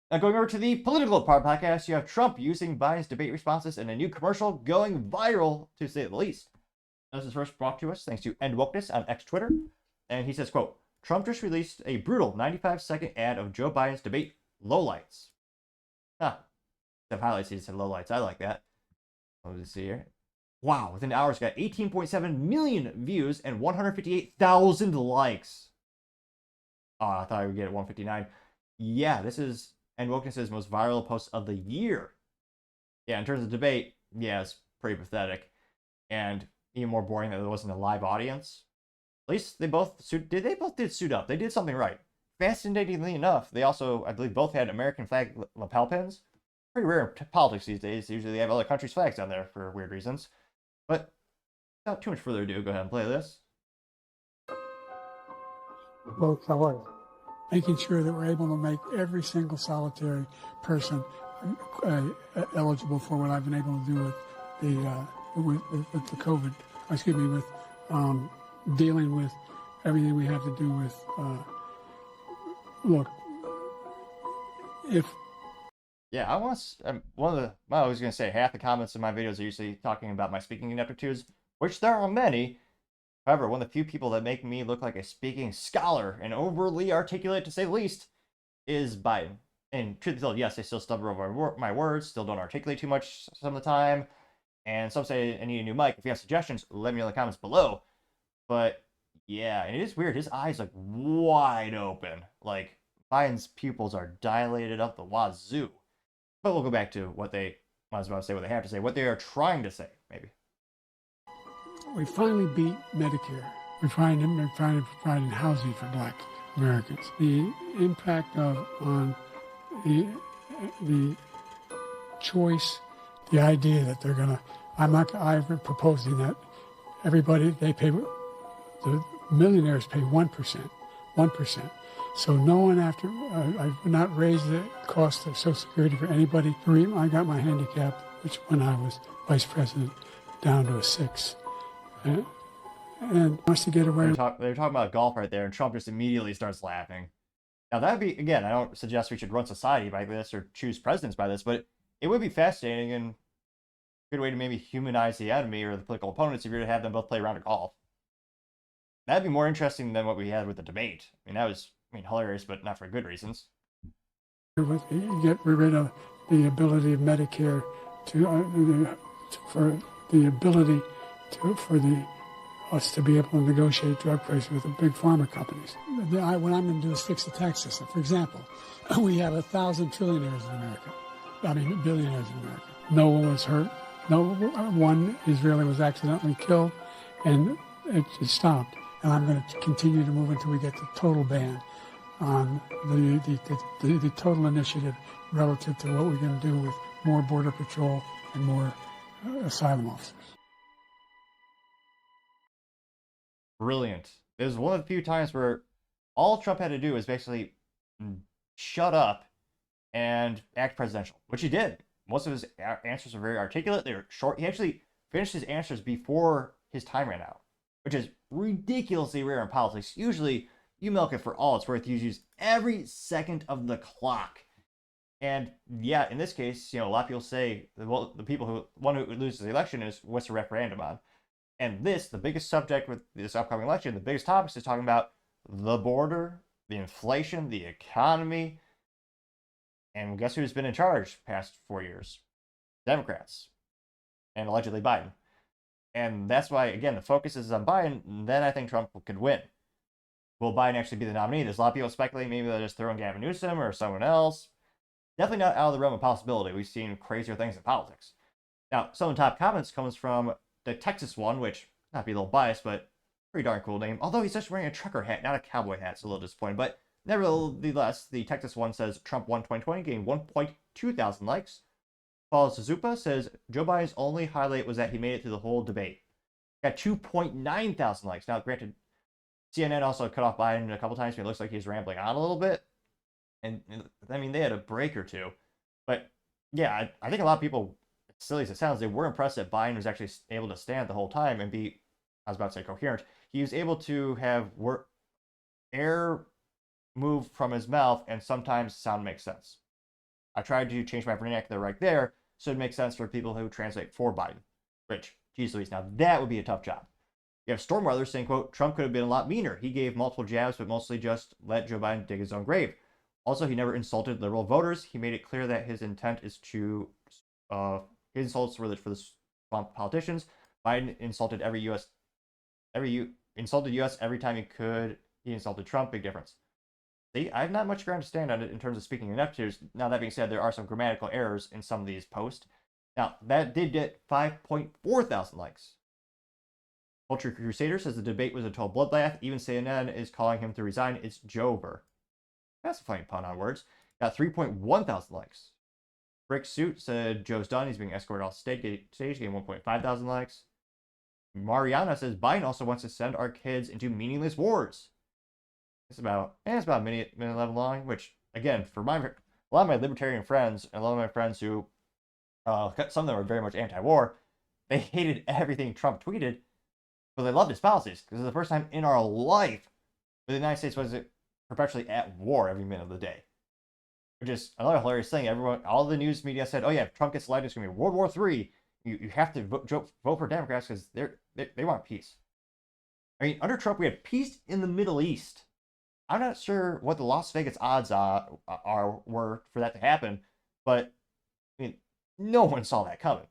Now, going over to the political part podcast, you have Trump using Biden's debate responses in a new commercial going viral, to say the least. This is first brought to us thanks to End Wokeness on X Twitter. And he says, quote, Trump just released a brutal 95-second ad of Joe Biden's debate lowlights. Ah, the highlights, he said lowlights. I like that. Let me see here. Wow, within hours, got 18.7 million views and 158,000 likes. Oh, I thought I would get 159. Yeah, this is End Wokeness' most viral post of the year. Yeah, in terms of debate, yeah, it's pretty pathetic. And even more boring that there wasn't a live audience. At least they both did suit up. They did something right. Fascinatingly enough, they also, I believe, both had American flag lapel pins. Pretty rare in politics these days. Usually they have other countries' flags on there for weird reasons. But without too much further ado, go ahead and play this. Both how making sure that we're able to make every single solitary person eligible for what I've been able to do with the COVID. Excuse me, with dealing with everything we have to do with. Look, if. Yeah, I was going to say half the comments in my videos are usually talking about my speaking ineptitudes, which there are many. However, one of the few people that make me look like a speaking scholar and overly articulate, to say the least, is Biden. And truth be told, yes, I still stumble over my words, still don't articulate too much some of the time. And some say I need a new mic. If you have suggestions, let me know in the comments below. But yeah, and it is weird. His eyes like wide open. Like Biden's pupils are dilated up the wazoo. But we'll go back to what I was about to say, what they have to say, what they are trying to say, maybe. We finally beat Medicare. We're trying to provide housing for Black Americans. The impact on the choice, the idea that they're gonna. I'm proposing that everybody the millionaires pay 1%. So no one after I've not raised the cost of Social Security for anybody. I got my handicap, which when I was vice president, down to a 6. And wants to get away. They're talking about golf right there, and Trump just immediately starts laughing. Now that'd be, again, I don't suggest we should run society by this or choose presidents by this, but it would be fascinating and a good way to maybe humanize the enemy or the political opponents if you were to have them both play a round of golf. That'd be more interesting than what we had with the debate. I mean, that was, hilarious, but not for good reasons. Get rid of the ability of Medicare for us to be able to negotiate drug prices with the big pharma companies. What I'm going to do is fix the tax system. For example, we have 1,000 trillionaires in America. Billionaires in America. No one was hurt. No one Israeli was accidentally killed, and it stopped. And I'm going to continue to move until we get the total ban on the total initiative relative to what we're going to do with more border patrol and more asylum officers. Brilliant. It was one of the few times where all Trump had to do was basically shut up and act presidential, which he did. Most of his answers were very articulate. They were short. He actually finished his answers before his time ran out, which is ridiculously rare in politics. Usually, you milk it for all it's worth. You use every second of the clock. And yeah, in this case, a lot of people say, well, one who loses the election is what's the referendum on? And the biggest subject with this upcoming election, the biggest topics is talking about the border, the inflation, the economy. And guess who's been in charge past 4 years? Democrats. And allegedly Biden. And that's why, again, the focus is on Biden. Then I think Trump could win. Will Biden actually be the nominee? There's a lot of people speculating maybe they'll just throw in Gavin Newsom or someone else. Definitely not out of the realm of possibility. We've seen crazier things in politics. Now, some of the top comments comes from the Texas one, which, not be a little biased, but pretty darn cool name. Although he's just wearing a trucker hat, not a cowboy hat, it's a little disappointing. But nevertheless, the Texas one says Trump won 2020, getting 1.2 thousand likes. Paul Suzupa says Joe Biden's only highlight was that he made it through the whole debate. Got 2.9 thousand likes. Now, granted, CNN also cut off Biden a couple times, but it looks like he's rambling on a little bit. And they had a break or two. But yeah, I think a lot of people, silly as it sounds, they were impressed that Biden was actually able to stand the whole time and be, I was about to say coherent. He was able to have air move from his mouth and sometimes sound makes sense. I tried to change my vernacular right there so it makes sense for people who translate for Biden. Which, geez Louise, now that would be a tough job. You have Stormweather saying, quote, Trump could have been a lot meaner. He gave multiple jabs, but mostly just let Joe Biden dig his own grave. Also, he never insulted liberal voters. He made it clear that his intent is to, his insults were for the swamp politicians. Biden insulted insulted U.S. every time he could. He insulted Trump. Big difference. See, I have not much ground to stand on it in terms of speaking ineptitudes. Now, that being said, there are some grammatical errors in some of these posts. Now, that did get 5.4 thousand likes. Culture Crusader says the debate was a total bloodbath. Even CNN is calling him to resign. It's Jover. That's a funny pun on words. Got 3.1 thousand likes. Brick Suit said Joe's done. He's being escorted off stage, getting 1.5 thousand likes. Mariana says Biden also wants to send our kids into meaningless wars. It's about a minute 11 long, which, again, for a lot of my libertarian friends and a lot of my friends who, some of them are very much anti-war, they hated everything Trump tweeted, but they loved his policies because it's the first time in our life where the United States was perpetually at war every minute of the day. Which is another hilarious thing. All the news media said, "Oh yeah, if Trump gets elected, it's going to be World War III. You have to vote for Democrats because they want peace." I mean, under Trump, we had peace in the Middle East. I'm not sure what the Las Vegas odds were for that to happen, but I mean, no one saw that coming.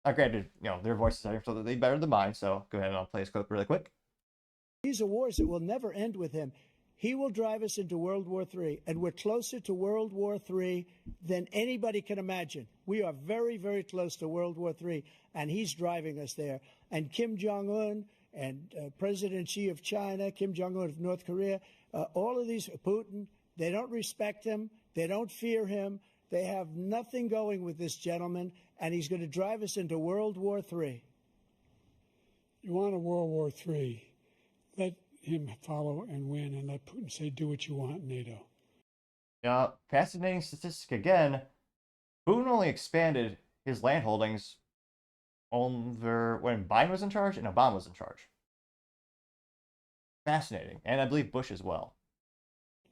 Now, granted, their voices are so they better than mine. So go ahead and I'll play this clip really quick. These are wars that will never end with him. He will drive us into World War III, and we're closer to World War III than anybody can imagine. We are very, very close to World War III, and he's driving us there. And Kim Jong-un and President Xi of China, Kim Jong-un of North Korea, all of these, Putin, they don't respect him. They don't fear him. They have nothing going with this gentleman, and he's going to drive us into World War III. You want a World War III? Let him follow and win, and let Putin say, do what you want, NATO. Fascinating statistic again. Putin only expanded his land holdings over when Biden was in charge and Obama was in charge. Fascinating. And I believe Bush as well.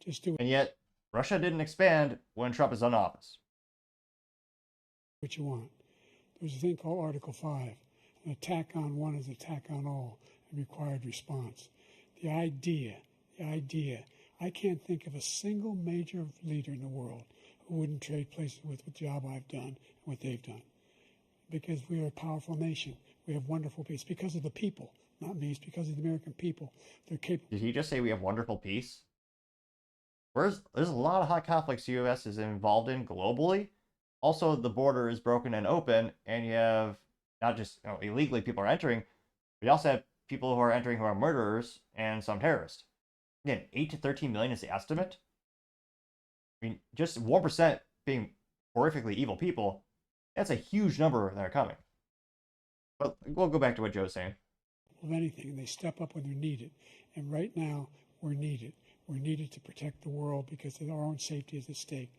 Just do And yet, Russia didn't expand when Trump is in office. what you want. There's a thing called Article 5. An attack on one is an attack on all, a required response. The idea, I can't think of a single major leader in the world who wouldn't trade places with the job I've done and what they've done. Because we are a powerful nation. We have wonderful peace. Because of the people, not me. It's because of the American people. They're capable. Did he just say we have wonderful peace? There's a lot of hot conflicts the U.S. is involved in globally. Also, the border is broken and open, and you have not just illegally people are entering, but you also have people who are entering who are murderers and some terrorists. Again, 8 to 13 million is the estimate. I mean, just 1% being horrifically evil people, that's a huge number that are coming. But we'll go back to what Joe's saying. Of anything, and they step up when they're needed. And right now, we're needed. We're needed to protect the world because our own safety is at stake.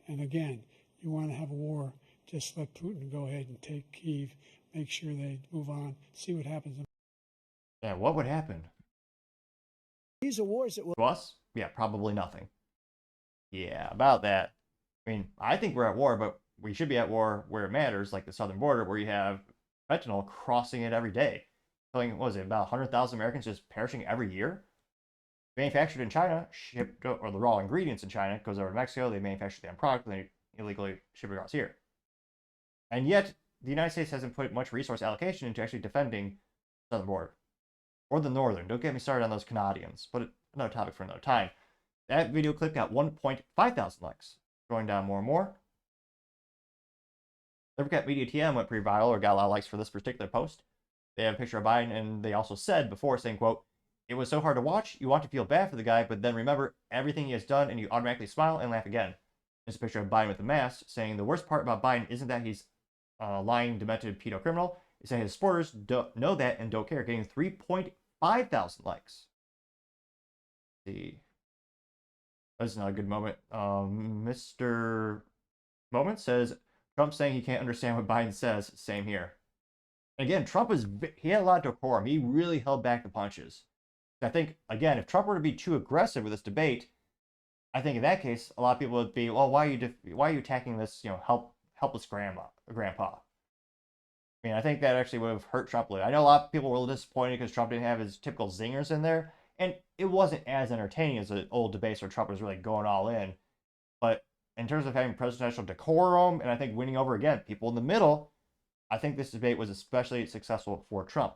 And again, you want to have a war, just let Putin go ahead and take Kyiv, make sure they move on, see what happens. Yeah, what would happen? These are wars that will... To us? Yeah, probably nothing. Yeah, about that. I mean, I think we're at war, but we should be at war where it matters, like the southern border, where you have fentanyl crossing it every day. What was it, about 100,000 Americans just perishing every year? Manufactured in China, shipped, or the raw ingredients in China, goes over to Mexico, they manufacture the end product, and they illegally ship it across here. And yet, the United States hasn't put much resource allocation into actually defending the southern border. Or the northern. Don't get me started on those Canadians, but another topic for another time. That video clip got 1.5 thousand likes. Going down more and more. Libercat Media TM went pretty viral, or got a lot of likes for this particular post. They have a picture of Biden, and they also said before, saying, quote, "It was so hard to watch, you want to feel bad for the guy, but then remember everything he has done, and you automatically smile and laugh again." There's a picture of Biden with a mask, saying the worst part about Biden isn't that he's a lying, demented pedo criminal, it's that his supporters don't know that and don't care, getting 3.5 thousand likes. Let's see. That's not a good moment. Mr. Moment says, Trump saying he can't understand what Biden says. Same here. Again, he had a lot of decorum. He really held back the punches. I think, again, if Trump were to be too aggressive with this debate, I think in that case, a lot of people would be, well, why are you attacking this, helpless grandpa? I mean, I think that actually would have hurt Trump a little. I know a lot of people were a little disappointed because Trump didn't have his typical zingers in there, and it wasn't as entertaining as the old debates where Trump was really going all in. But in terms of having presidential decorum, and I think winning over, again, people in the middle, I think this debate was especially successful for Trump.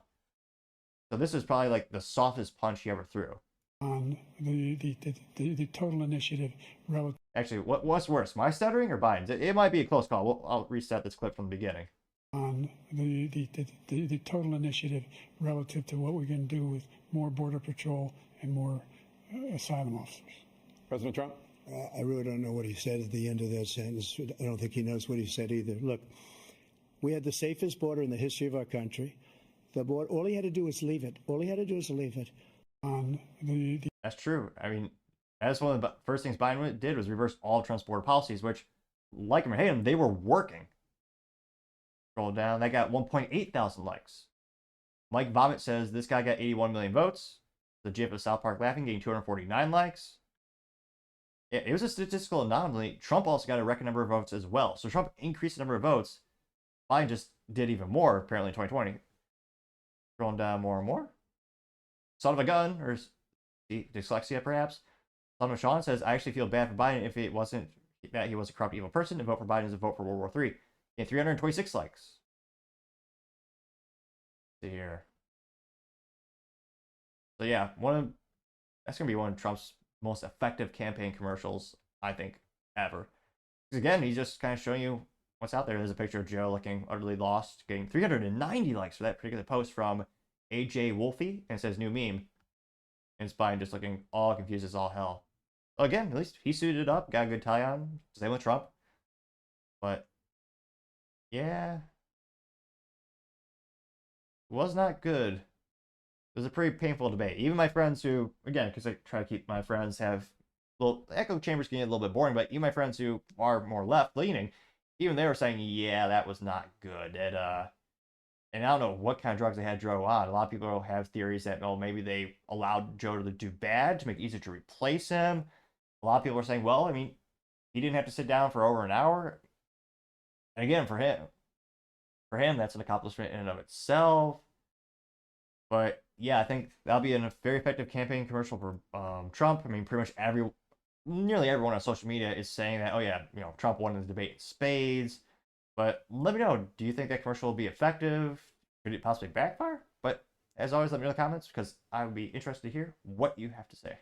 So this is probably like the softest punch he ever threw. On the total initiative relative. Actually, what's worse, my stuttering or Biden's? It might be a close call. I'll reset this clip from the beginning. On the total initiative relative to what we're going to do with more border patrol and more asylum officers. President Trump? I really don't know what he said at the end of that sentence. I don't think he knows what he said either. Look, we had the safest border in the history of our country. The border, all he had to do was leave it. All he had to do was leave it. On That's true. I mean, that's one of the first things Biden did was reverse all of Trump's border policies, which, like him or hate him, they were working. Scroll down, that got 1.8 thousand likes. Mike Vomit says this guy got 81 million votes. The GIF of South Park Laughing getting 249 likes. It was a statistical anomaly. Trump also got a record number of votes as well. So Trump increased the number of votes. Biden just did even more, apparently, in 2020. Scrolling down more and more. Son of a gun, or dyslexia perhaps. Son of Sean says, I actually feel bad for Biden if it wasn't that he was a corrupt, evil person, and vote for Biden is a vote for World War III. And 326 likes. Let's see here. So yeah, that's gonna be one of Trump's most effective campaign commercials, I think, ever. Because again, he's just kind of showing you what's out there. There's a picture of Joe looking utterly lost, getting 390 likes for that particular post from AJ Wolfie, and it says new meme. And it's Biden just looking all confused as all hell. Well, again, at least he suited up, got a good tie on. Same with Trump. But yeah, it was not good. It was a pretty painful debate. Even my friends who, again, because I try to keep my friends have, well, echo chambers can get a little bit boring, but even my friends who are more left leaning, even they were saying, yeah, that was not good. And I don't know what kind of drugs they had Joe on. A lot of people have theories that, oh, maybe they allowed Joe to do bad to make it easier to replace him. A lot of people are saying, well, I mean, he didn't have to sit down for over an hour. And again, for him, that's an accomplishment in and of itself. But yeah, I think that'll be a very effective campaign commercial for Trump. I mean, pretty much nearly everyone on social media is saying that, oh yeah, Trump won the debate in spades. But let me know, do you think that commercial will be effective? Could it possibly backfire? But as always, let me know in the comments because I would be interested to hear what you have to say.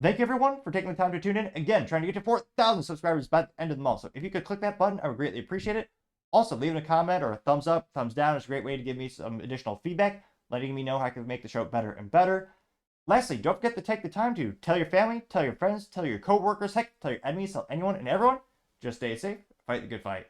Thank you everyone for taking the time to tune in. Again, trying to get to 4,000 subscribers by the end of the month. So if you could click that button, I would greatly appreciate it. Also, leaving a comment or a thumbs up, thumbs down is a great way to give me some additional feedback, letting me know how I can make the show better and better. Lastly, don't forget to take the time to tell your family, tell your friends, tell your coworkers, heck, tell your enemies, tell anyone and everyone. Just stay safe, fight the good fight.